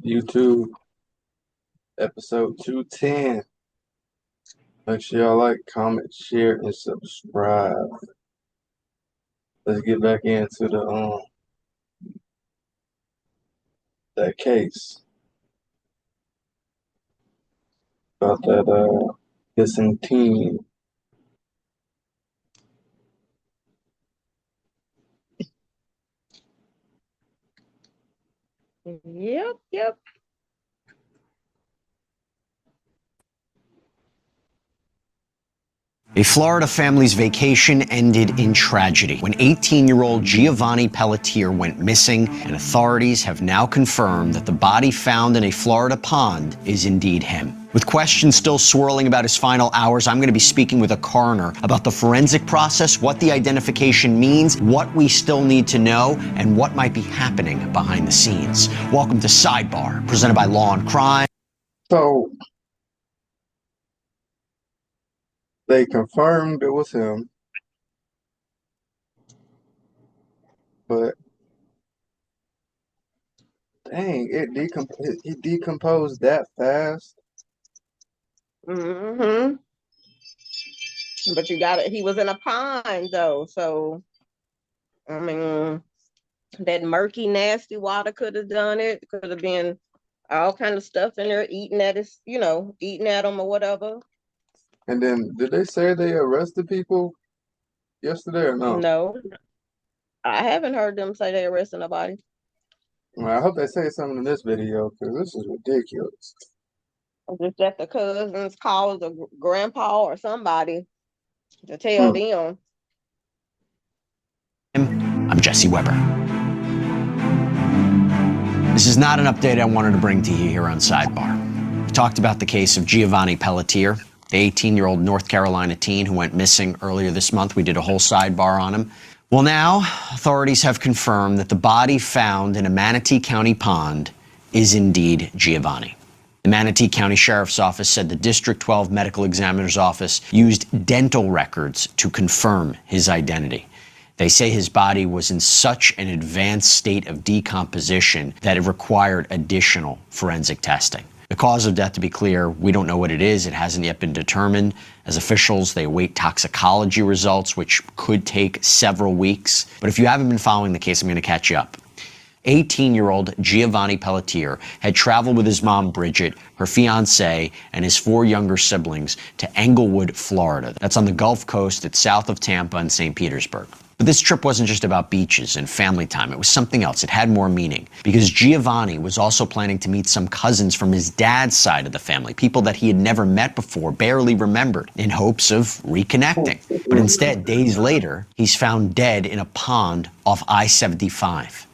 YouTube, episode 210. Make sure y'all like, comment, share, and subscribe. Let's get back into that case about that missing teen. Yep. A Florida family's vacation ended in tragedy when 18-year-old Giovanni Pelletier went missing, and authorities have now confirmed that the body found in a Florida pond is indeed him. With questions still swirling about his final hours, I'm going to be speaking with a coroner about the forensic process, what the identification means, what we still need to know, and what might be happening behind the scenes. Welcome to Sidebar, presented by Law and Crime. So they confirmed it was him, but dang, it decomposed that fast. Mm-hmm. But you got it. He was in a pond though, so I mean, that murky, nasty water could have done it. Could have been all kind of stuff in there, eating at him or whatever. And then, did they say they arrested people yesterday or no? No, I haven't heard them say they arrested nobody. Well, I hope they say something in this video because this is ridiculous. Just that the cousins called the grandpa or somebody to tell them. I'm Jesse Weber. This is not an update I wanted to bring to you here on Sidebar. We talked about the case of Giovanni Pelletier, the 18-year-old North Carolina teen who went missing earlier this month. We did a whole sidebar on him. Well, now authorities have confirmed that the body found in a Manatee County pond is indeed Giovanni. The Manatee County Sheriff's Office said the District 12 Medical Examiner's Office used dental records to confirm his identity. They say his body was in such an advanced state of decomposition that it required additional forensic testing. The cause of death, to be clear, we don't know what it is. It hasn't yet been determined. As officials, they await toxicology results, which could take several weeks. But if you haven't been following the case, I'm going to catch you up. 18-year-old Giovanni Pelletier had traveled with his mom, Bridget, her fiancé, and his 4 younger siblings to Englewood, Florida. That's on the Gulf Coast. It's south of Tampa and St. Petersburg. But this trip wasn't just about beaches and family time. It was something else. It had more meaning because Giovanni was also planning to meet some cousins from his dad's side of the family, people that he had never met before, barely remembered, in hopes of reconnecting. But instead, days later, he's found dead in a pond off I-75.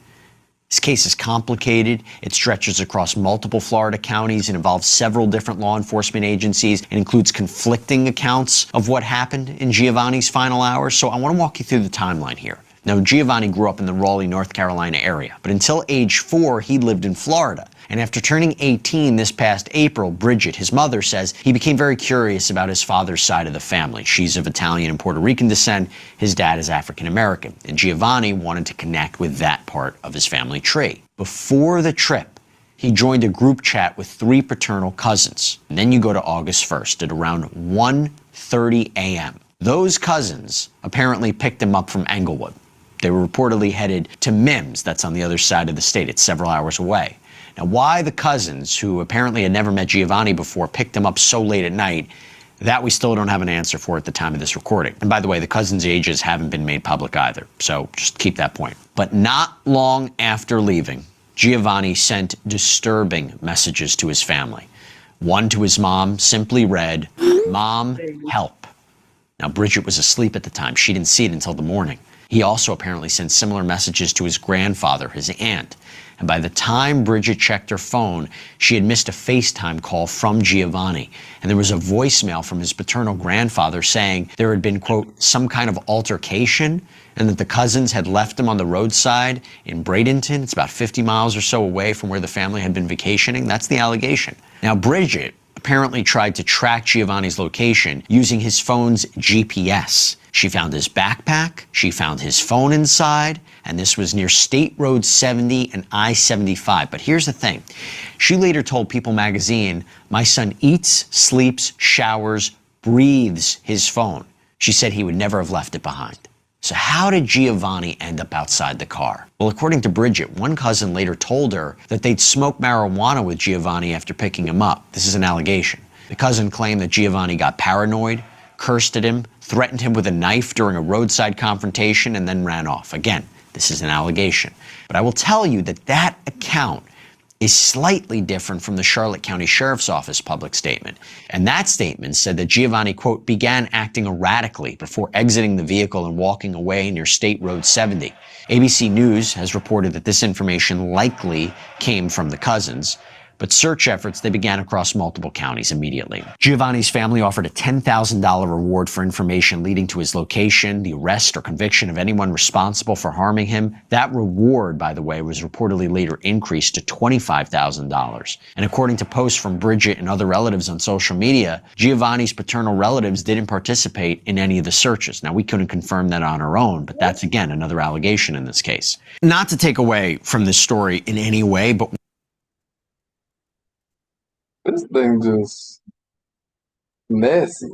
This case is complicated. It stretches across multiple Florida counties and involves several different law enforcement agencies and includes conflicting accounts of what happened in Giovanni's final hours. So I want to walk you through the timeline here. Now, Giovanni grew up in the Raleigh, North Carolina area, but until age 4, he lived in Florida. And after turning 18 this past April, Bridget, his mother, says he became very curious about his father's side of the family. She's of Italian and Puerto Rican descent. His dad is African American. And Giovanni wanted to connect with that part of his family tree. Before the trip, he joined a group chat with 3 paternal cousins. And then you go to August 1st at around 1:30 a.m. Those cousins apparently picked him up from Englewood. They were reportedly headed to Mims, that's on the other side of the state. It's several hours away. Now, why the cousins, who apparently had never met Giovanni before, picked him up so late at night, that we still don't have an answer for at the time of this recording. And by the way, the cousins' ages haven't been made public either, so just keep that point. But not long after leaving, Giovanni sent disturbing messages to his family. One to his mom simply read, "Mom, help." Now, Bridget was asleep at the time. She didn't see it until the morning. He also apparently sent similar messages to his grandfather, his aunt. And by the time Bridget checked her phone, she had missed a FaceTime call from Giovanni. And there was a voicemail from his paternal grandfather saying there had been, quote, some kind of altercation, and that the cousins had left him on the roadside in Bradenton. It's about 50 miles or so away from where the family had been vacationing. That's the allegation. Now, Bridget apparently tried to track Giovanni's location using his phone's GPS. She found his backpack, she found his phone inside, and this was near State Road 70 and I-75. But here's the thing. She later told People magazine, "My son eats, sleeps, showers, breathes his phone." She said he would never have left it behind. So how did Giovanni end up outside the car? Well, according to Bridget, one cousin later told her that they'd smoked marijuana with Giovanni after picking him up. This is an allegation. The cousin claimed that Giovanni got paranoid, cursed at him, threatened him with a knife during a roadside confrontation, and then ran off. Again, this is an allegation. But I will tell you that that account is slightly different from the Charlotte County Sheriff's Office public statement. And that statement said that Giovanni, quote, began acting erratically before exiting the vehicle and walking away near State Road 70. ABC News has reported that this information likely came from the cousins, but search efforts, they began across multiple counties immediately. Giovanni's family offered a $10,000 reward for information leading to his location, the arrest or conviction of anyone responsible for harming him. That reward, by the way, was reportedly later increased to $25,000. And according to posts from Bridget and other relatives on social media, Giovanni's paternal relatives didn't participate in any of the searches. Now, we couldn't confirm that on our own, but that's, again, another allegation in this case. Not to take away from this story in any way, but This thing just messy.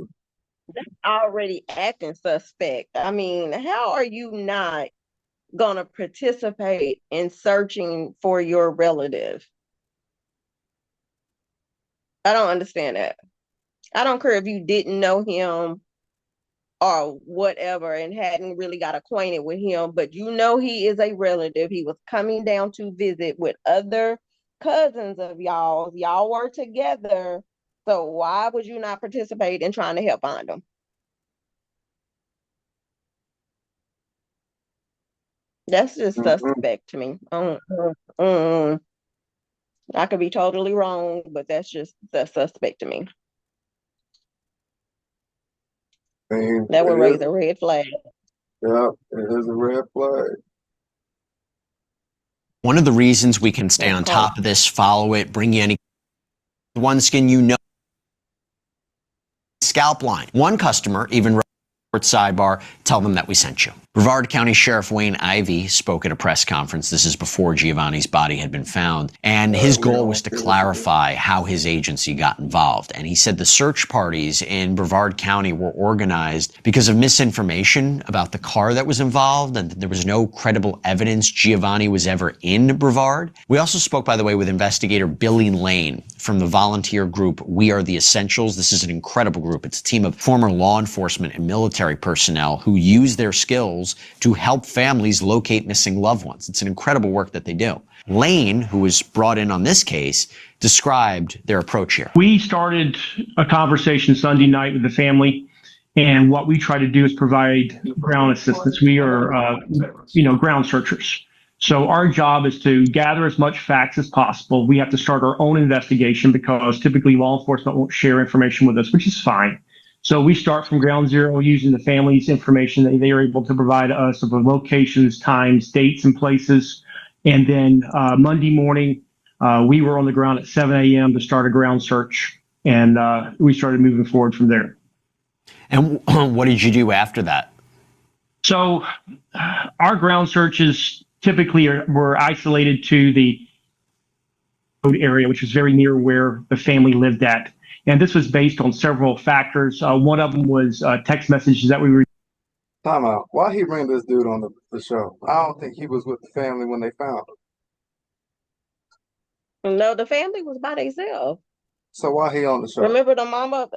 Already acting suspect. I mean, how are you not gonna participate in searching for your relative? I don't understand that. I don't care if you didn't know him or whatever and hadn't really got acquainted with him, but you know he is a relative. He was coming down to visit with other cousins of y'all. Y'all were together. So why would you not participate in trying to help find him? That's just suspect to me. I could be totally wrong, but that's suspect to me. That would raise a red flag. Yeah, it is a red flag. one of the reasons we can stay on top of this, follow it, bring you any OneSkin, you know, scalp line. One customer even wrote sidebar, tell them that we sent you. Brevard County Sheriff Wayne Ivey spoke at a press conference. This is before Giovanni's body had been found. And his goal was to clarify how his agency got involved. And he said the search parties in Brevard County were organized because of misinformation about the car that was involved, and that there was no credible evidence Giovanni was ever in Brevard. We also spoke, by the way, with investigator Billy Lane from the volunteer group We Are the Essentials. This is an incredible group. It's a team of former law enforcement and military personnel who use their skills to help families locate missing loved ones. It's an incredible work that they do. Lane, who was brought in on this case, described their approach here. We started a conversation Sunday night with the family, and what we try to do is provide ground assistance. We are, ground searchers. So our job is to gather as much facts as possible. We have to start our own investigation because typically law enforcement won't share information with us, which is fine. So we start from ground zero using the family's information that they are able to provide us of the locations, times, dates, and places. And then Monday morning, we were on the ground at 7 a.m. to start a ground search, and we started moving forward from there. And what did you do after that? So our ground searches typically were isolated to the area, which was very near where the family lived at. And this was based on several factors. One of them was text messages that we were. Time out. Why he bring this dude on the show? I don't think he was with the family when they found him. No, the family was by themselves. So why he on the show? Remember the mama?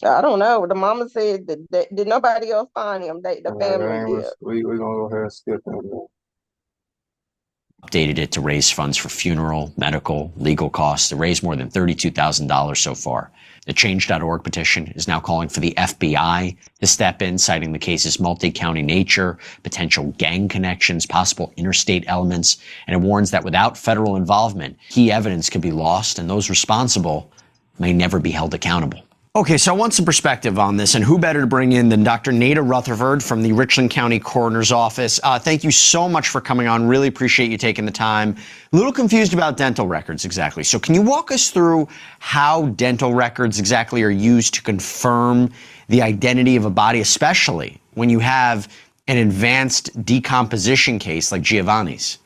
I don't know. The mama said that did nobody else find him. The family did. We're going to go ahead and skip him. Updated it to raise funds for funeral, medical, legal costs. They raised more than $32,000 so far. The Change.org petition is now calling for the FBI to step in, citing the case's multi-county nature, potential gang connections, possible interstate elements, and it warns that without federal involvement, key evidence could be lost and those responsible may never be held accountable. Okay, so I want some perspective on this, and who better to bring in than Dr. Nada Rutherford from the Richland County Coroner's Office. Thank you so much for coming on. Really appreciate you taking the time. A little confused about dental records exactly. So can you walk us through how dental records exactly are used to confirm the identity of a body, especially when you have an advanced decomposition case like Giovanni's?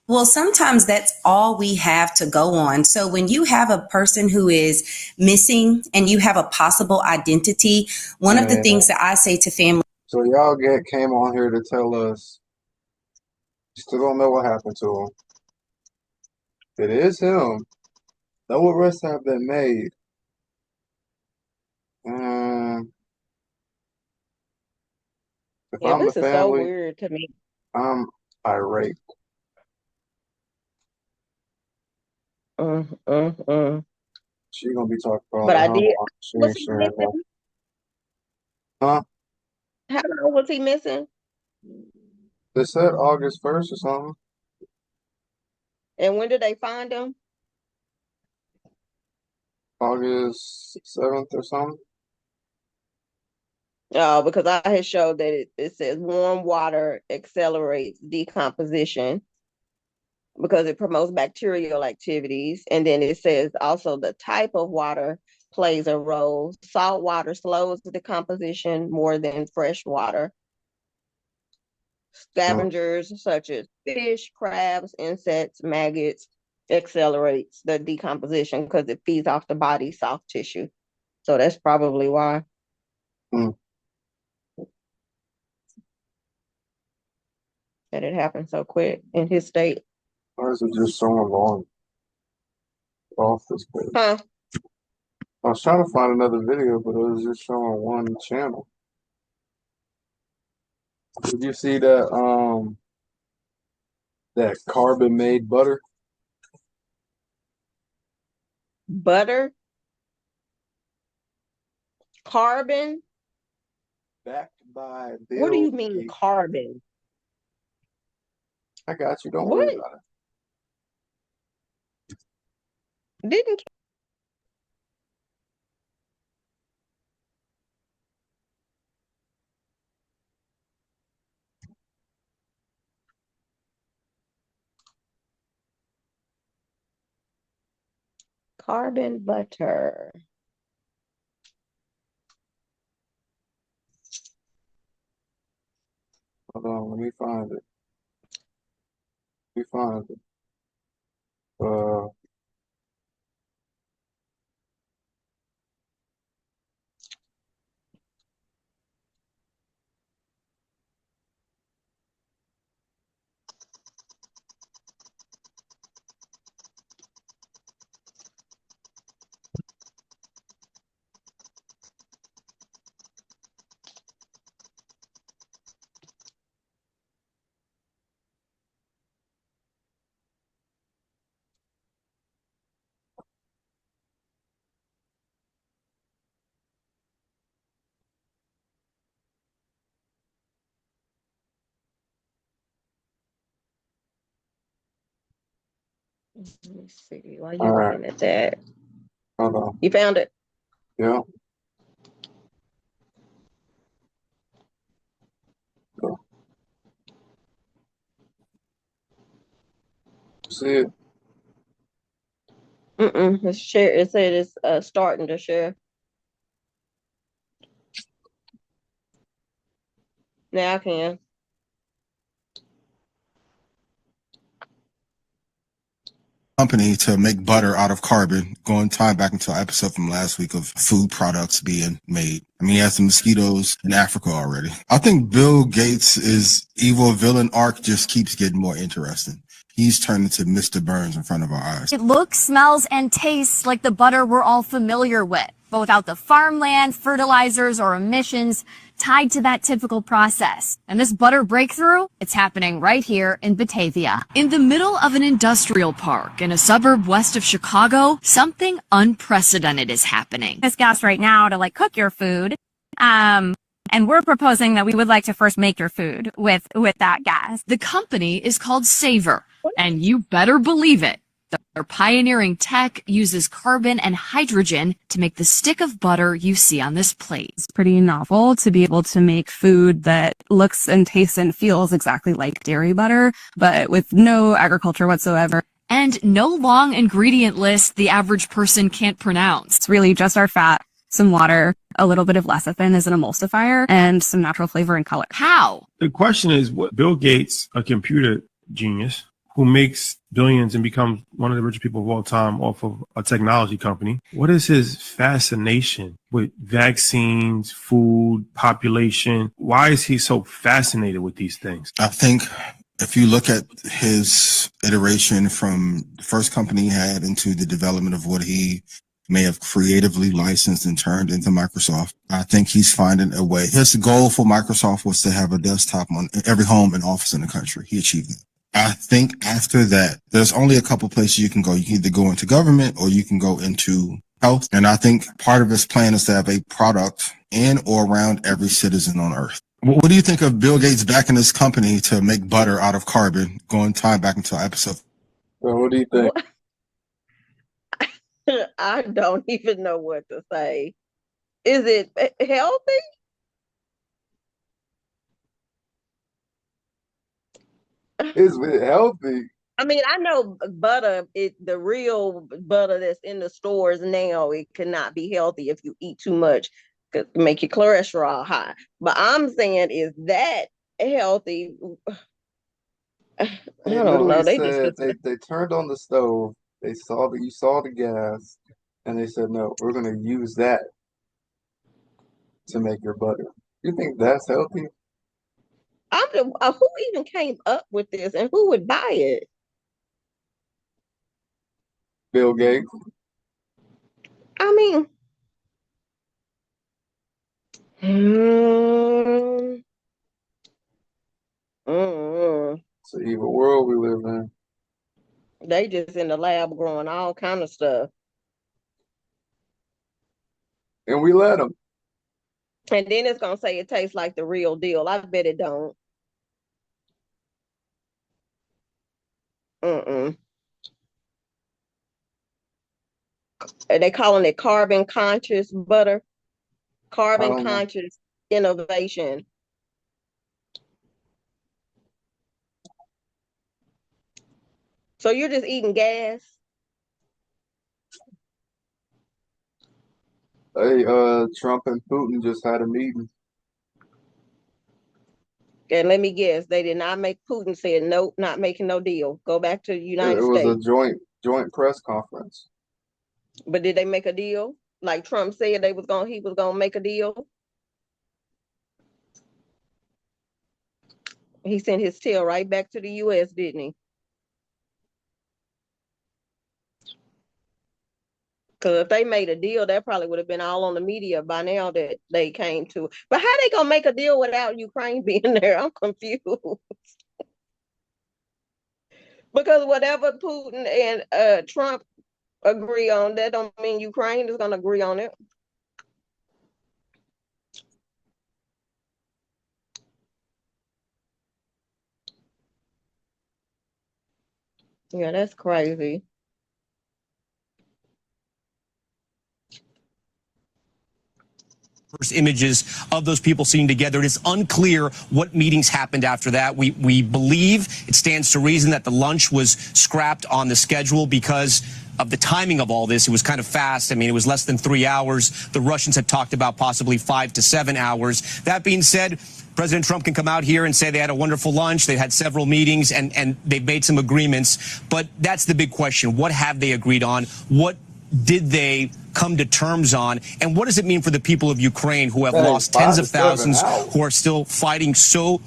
Well, sometimes that's all we have to go on. So when you have a person who is missing and you have a possible identity, one of the things that I say to families. So y'all came on here to tell us you still don't know what happened to him. It is him. No arrests have been made. If Yeah, I'm the this is so family, weird to me. I'm irate. Mm, mm, mm. She gonna be talking about But all I the did. homework. She Was ain't he sharing that. missing? Huh? How long was he missing? They said August 1st or something. And when did they find him? August 7th or something. Because I had showed that it says warm water accelerates decomposition because it promotes bacterial activities. And then it says also the type of water plays a role. Salt water slows the decomposition more than fresh water. Scavengers such as fish, crabs, insects, maggots accelerates the decomposition because it feeds off the body's soft tissue. So that's probably why. Hmm. That it happened so quick in his state. Or is it just showing long off this page? Huh? I was trying to find another video, but it was just showing one channel. Did you see that carbon made butter? Butter? Carbon? Backed by What do Bill you mean Gates. carbon? I got you. Don't worry What? about it. Didn't carbon butter? Hold on, let me find it. Let me find it. Let me see. While All you right, looking at that, hold on. you found it? Yeah. Go. See it? It's share. It said it's starting to share. Now I can. Company to make butter out of carbon, going time back into an episode from last week of food products being made. I mean, he has the mosquitoes in Africa already. I think Bill Gates' evil villain arc just keeps getting more interesting. He's turned into Mr. Burns in front of our eyes. It looks, smells, and tastes like the butter we're all familiar with, but without the farmland, fertilizers, or emissions tied to that typical process. And this butter breakthrough, it's happening right here in Batavia. In the middle of an industrial park in a suburb west of Chicago, something unprecedented is happening. This gas right now to cook your food. And we're proposing that we would like to first make your food with that gas. The company is called Savor, and you better believe it, Their pioneering tech uses carbon and hydrogen to make the stick of butter you see on this plate. It's pretty novel to be able to make food that looks and tastes and feels exactly like dairy butter, but with no agriculture whatsoever. And no long ingredient list the average person can't pronounce. It's really just our fat, some water, a little bit of lecithin as an emulsifier, and some natural flavor and color. How? The question is, what Bill Gates, a computer genius who makes billions and becomes one of the richest people of all time off of a technology company, what is his fascination with vaccines, food, population? Why is he so fascinated with these things? I think if you look at his iteration from the first company he had into the development of what he may have creatively licensed and turned into Microsoft, I think he's finding a way. His goal for Microsoft was to have a desktop on every home and office in the country. He achieved it. I think after that, there's only a couple places you can go. You can either go into government or you can go into health. And I think part of his plan is to have a product in or around every citizen on earth. What do you think of Bill Gates backing this company to make butter out of carbon, going time back into our episode? Well, what do you think? I don't even know what to say. Is it healthy? Is it healthy? I mean, I know butter, the real butter that's in the stores now, it cannot be healthy if you eat too much. Could make your cholesterol high. But I'm saying, is that healthy? I don't know. They turned on the stove. You saw the gas, and they said, no, we're going to use that to make your butter. You think that's healthy? Who even came up with this, and who would buy it? Bill Gates. I mean, it's an evil world we live in. They just in the lab growing all kind of stuff. And we let them. And then it's going to say it tastes like the real deal. I bet it don't. And they calling it carbon conscious butter. Carbon conscious innovation. So you're just eating gas? Hey, Trump and Putin just had a meeting. And let me guess, they did not make Putin said nope, not making no deal. Go back to the United States. It was a joint press conference. But did they make a deal? Like Trump said he was gonna make a deal. He sent his tail right back to the US, didn't he? Because if they made a deal, that probably would have been all on the media by now that they came to. But how they gonna make a deal without Ukraine being there? I'm confused. Because whatever Putin and Trump agree on, that don't mean Ukraine is gonna agree on it. Yeah, that's crazy. First images of those people seen together. It is unclear what meetings happened after that. We believe it stands to reason that the lunch was scrapped on the schedule because of the timing of all this. It was kind of fast. I mean, it was less than 3 hours. The Russians had talked about possibly 5 to 7 hours. That being said, President Trump can come out here and say they had a wonderful lunch. They had several meetings and they've made some agreements. But that's the big question. What have they agreed on? What did they come to terms on? And what does it mean for the people of Ukraine who have lost tens of thousands, who are still fighting so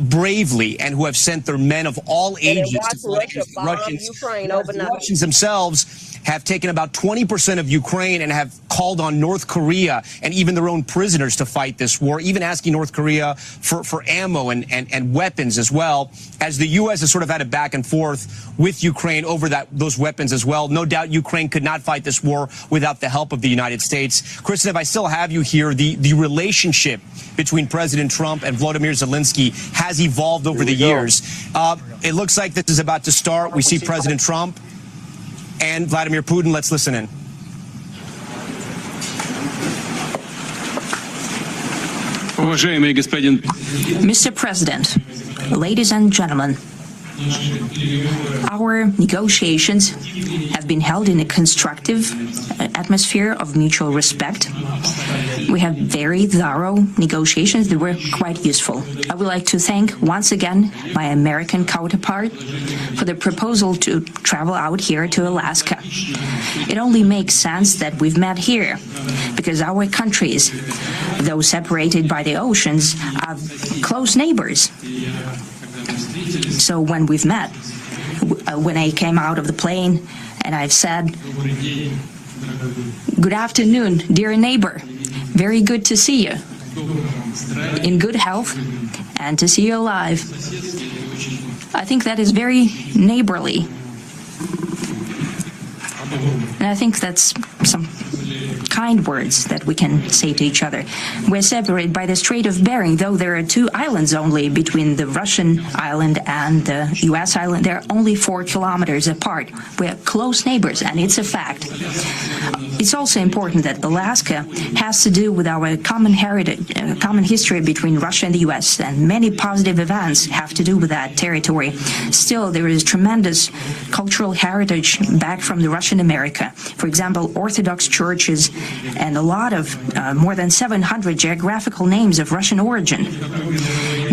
bravely and who have sent their men of all ages to fight against the Russians? The Russians themselves have taken about 20% of Ukraine and have called on North Korea and even their own prisoners to fight this war, even asking North Korea for ammo and weapons as well, as the U.S. has sort of had a back and forth with Ukraine over those weapons as well. No doubt Ukraine could not fight this war without the help of the United States. Kristen, if I still have you here, the relationship between President Trump and Volodymyr Zelensky has evolved over the years. It looks like this is about to start. We see President Trump and Vladimir Putin. Let's listen in. Mr. President, ladies and gentlemen, our negotiations have been held in a constructive atmosphere of mutual respect. We have very thorough negotiations that were quite useful. I would like to thank once again my American counterpart for the proposal to travel out here to Alaska. It only makes sense that we've met here because our countries, though separated by the oceans, are close neighbors. So when we've met, when I came out of the plane and I've said, "Good afternoon, dear neighbor. Very good to see you. In good health and to see you alive." I think that is very neighborly. And I think that's some kind words that we can say to each other. We're separated by the Strait of Bering, though there are 2 islands only between the Russian island and the U.S. island. They're only 4 kilometers apart. We're close neighbors, and it's a fact. It's also important that Alaska has to do with our common heritage, common history between Russia and the U.S., and many positive events have to do with that territory. Still, there is tremendous cultural heritage back from the Russian America. For example, Orthodox churches and a lot of more than 700 geographical names of Russian origin.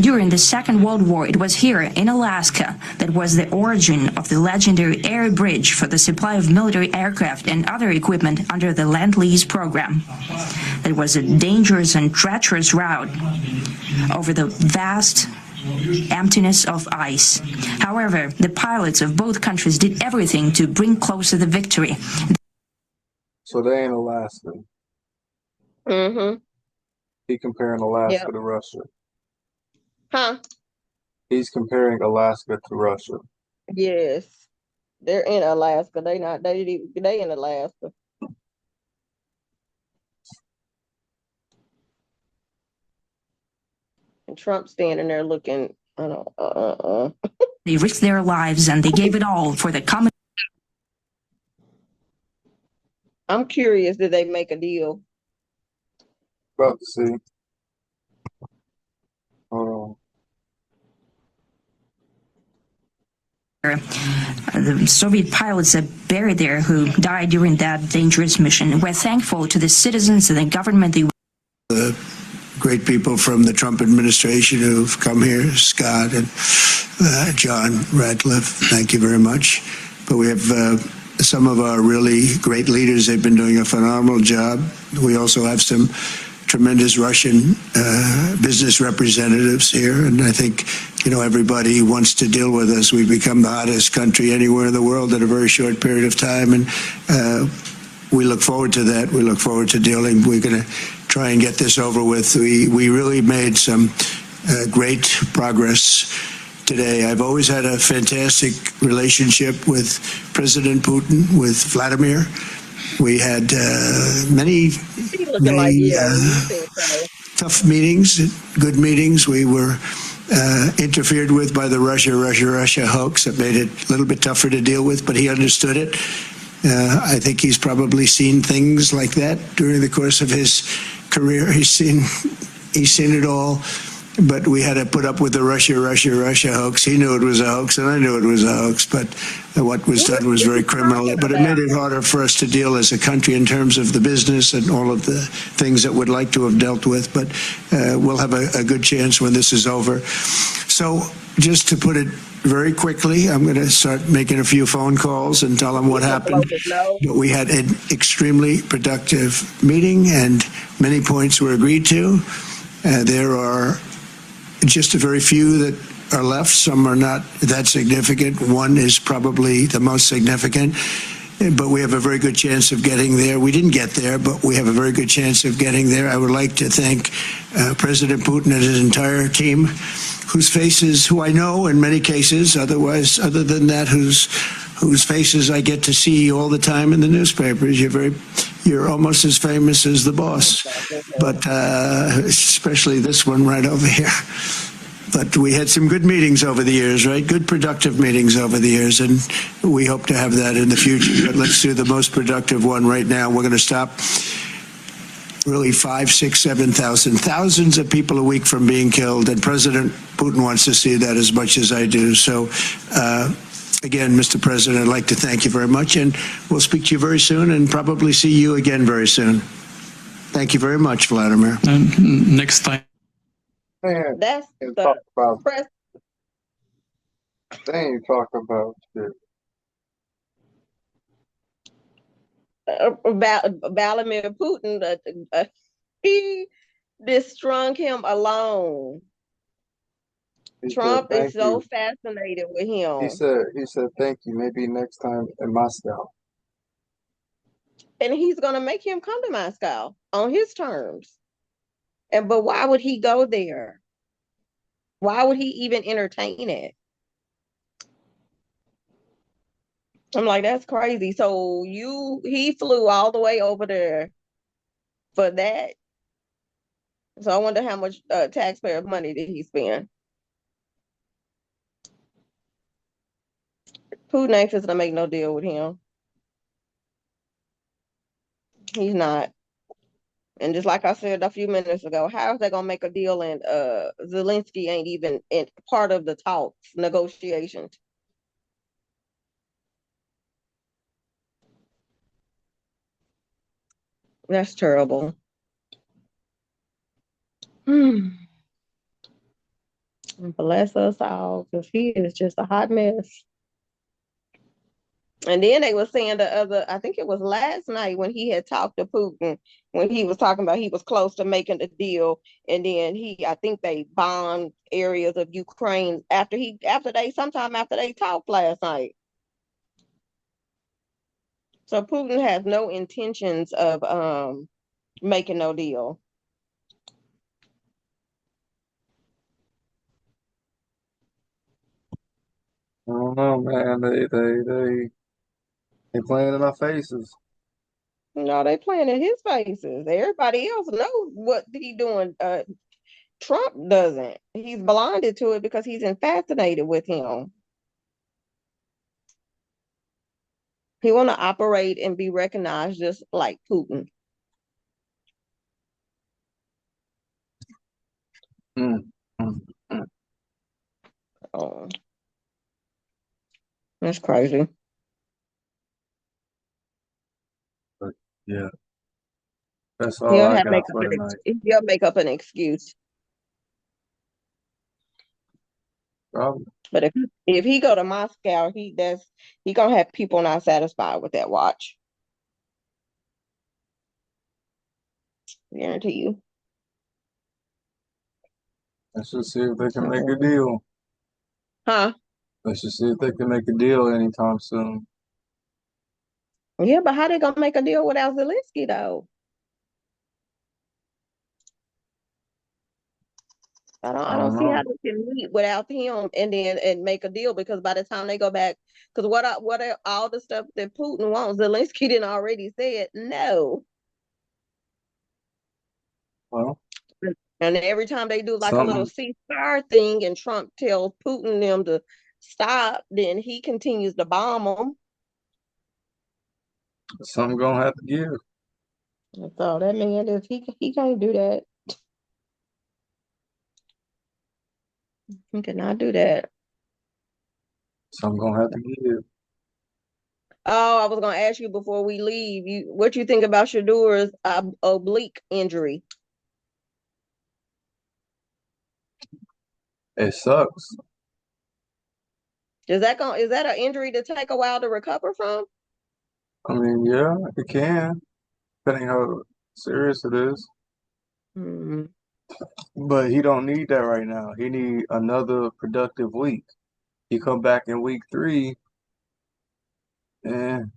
During the Second World War, it was here in Alaska that was the origin of the legendary air bridge for the supply of military aircraft and other equipment under the Lend-Lease program. It was a dangerous and treacherous route over the vast emptiness of ice. However, the pilots of both countries did everything to bring closer the victory. So they ain't Alaska. Mm-hmm. He comparing Alaska to Russia. Huh? He's comparing Alaska to Russia. Yes. They're in Alaska. They in Alaska. And Trump standing there looking, They risked their lives and they gave it all for the common. I'm curious, did they make a deal? About to see. Hold on. The Soviet pilots that buried there who died during that dangerous mission. We're thankful to the citizens and the government. The great people from the Trump administration who've come here, Scott and John Ratcliffe, thank you very much. But we have some of our really great leaders. They've been doing a phenomenal job. We also have some tremendous Russian business representatives here, and I think, you know, everybody wants to deal with us. We've become the hottest country anywhere in the world in a very short period of time, and we look forward to that. We look forward to dealing. We're going to try and get this over with. We really made some great progress today. I've always had a fantastic relationship with President Putin, with Vladimir. We had many tough meetings, good meetings. We were interfered with by the Russia hoax. That made it a little bit tougher to deal with, but he understood it. I think he's probably seen things like that during the course of his career. He's seen it all. But we had to put up with the Russia hoax. He knew it was a hoax, and I knew it was a hoax. But what was done was very criminal. But it made it harder for us to deal as a country in terms of the business and all of the things that we'd like to have dealt with. But we'll have a good chance when this is over. So just to put it very quickly, I'm going to start making a few phone calls and tell them what happened. But we had an extremely productive meeting, and many points were agreed to. There are just a very few that are left. Some are not that significant. One is probably the most significant, but we have a very good chance of getting there. We didn't get there, but we have a very good chance of getting there. I would like to thank President Putin and his entire team, whose faces, who I know in many cases, other than that, whose faces I get to see all the time in the newspapers. You're almost as famous as the boss, but especially this one right over here. But we had some good meetings over the years, right? Good productive meetings over the years, and we hope to have that in the future. But let's do the most productive one right now. We're going to stop really 5, 6, 7,000, thousands of people a week from being killed, and President Putin wants to see that as much as I do. So, again, Mr. President, I'd like to thank you very much, and we'll speak to you very soon and probably see you again very soon. Thank you very much, Vladimir. Next time. Man, That's ain't the talk about, press. they ain't talking about shit. About Vladimir Putin, he this strung him alone. He said Trump is thank so you. fascinated with He him, said thank you. Maybe next time in Moscow. and he's gonna make him come to Moscow on his terms. But why would he go there? Why would he even entertain it? I'm like, that's crazy. So he flew all the way over there for that. So I wonder how much taxpayer money did he spend? Putin ain't just gonna make no deal with him. He's not. And just like I said a few minutes ago, how is they gonna make a deal and Zelensky ain't even in part of the talks, negotiations? That's terrible. Bless us all, because he is just a hot mess. And then they were saying I think it was last night when he had talked to Putin, when he was talking about he was close to making the deal. And then I think they bombed areas of Ukraine sometime after they talked last night. So Putin has no intentions of making no deal. I don't know, man. They playing in our faces. No, they playing in his faces. Everybody else knows what he doing. Trump doesn't. He's blinded to it because he's fascinated with him. He want to operate and be recognized just like Putin. Mm, mm, mm. Oh, that's crazy. But yeah, that's all I got for tonight. He'll make up an excuse. Probably. But if he go to Moscow, he gonna have people not satisfied with that watch. Guarantee you. Let's just see if they can make a deal. Huh? Let's just see if they can make a deal anytime soon. Yeah, but how they gonna make a deal without Zelensky though? I don't see how they can meet without him and make a deal, because by the time they go back, because what are all the stuff that Putin wants, Zelensky didn't already said no. Well, and every time they do like a little something ceasefire thing and Trump tells Putin them to stop, then he continues to bomb them. gonna have to give. So that man he can't do that. He cannot do that. Something gonna have to give. Oh, I was gonna ask you before we leave, what you think about Shadur's oblique injury? It sucks. Is that an injury to take a while to recover from? I mean, yeah, it can, depending how serious it is. Hmm. But he don't need that right now. He need another productive week. He come back in week 3, and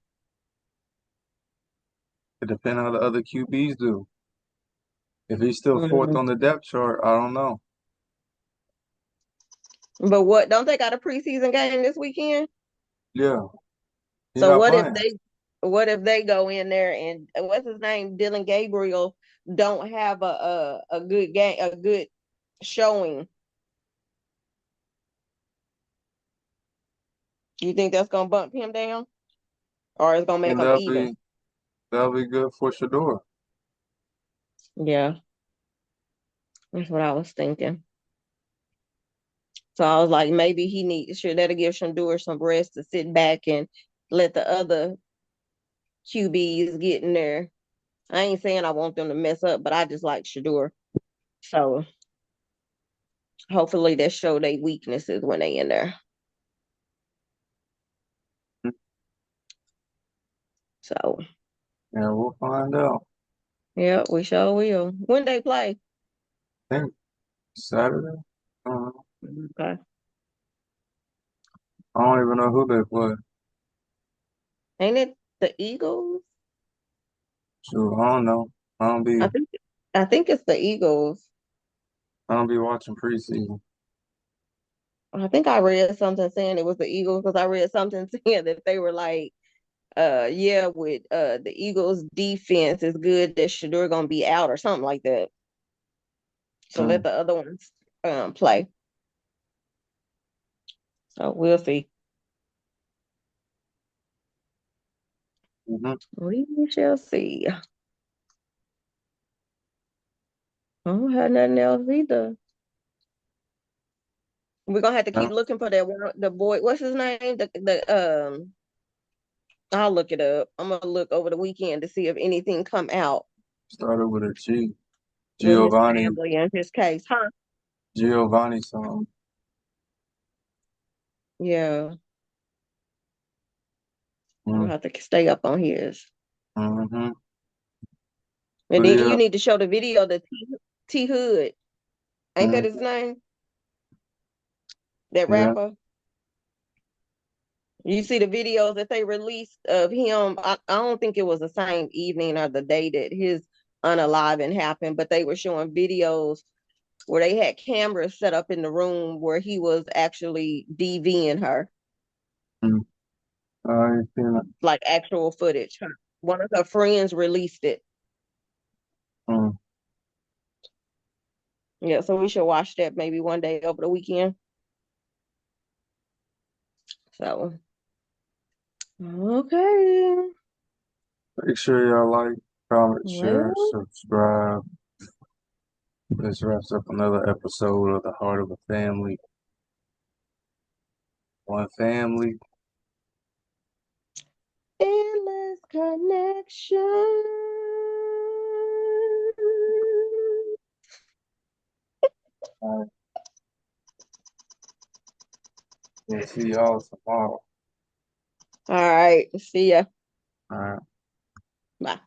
it depends how the other QBs do. If he's still fourth on the depth chart, I don't know. But what, don't they got a preseason game this weekend? Yeah. So what if they go in there and what's his name, Dylan Gabriel, don't have a good game, a good showing? You think that's gonna bump him down, or it's gonna make And him even? that'll be good for Shador. Yeah, that's what I was thinking. So I was like, maybe that'll give Shador some rest to sit back and let the other QBs get in there. I ain't saying I want them to mess up, but I just like Shador. So hopefully they show their weaknesses when they in there. So Yeah, we'll find out. yeah, we sure will. When they play? I think Saturday. Okay. I don't even know who they play. Ain't it the Eagles? Shoot, I don't know. I don't be I think it's the Eagles. Watching preseason. I think I read something saying it was the Eagles because I read something saying that they were like, yeah, with the Eagles defense is good that Shador gonna be out or something like that. So let the other ones play. So we'll see. We shall see. I don't have nothing else either. We're gonna have to keep looking for that one, the boy. What's his name? I'll look it up. I'm gonna look over the weekend to see if anything come out Started with a G. with his Giovanni. family and his case, huh? Giovanni song. Yeah. We'll have to stay up on his. Mm-hmm. And then you need to show the video to T Hood. Ain't that his name? That rapper? You see the videos that they released of him. I don't think it was the same evening or the day that his unaliving happened, but they were showing videos where they had cameras set up in the room where he was actually DVing her. Like actual footage. One of her friends released it. Yeah, so we should watch that maybe one day over the weekend. So, okay. Make sure y'all like, comment, share, subscribe. This wraps up another episode of The Heart of a Family. One family. Endless connection. We'll see y'all tomorrow. All right. See ya. All right. Bye.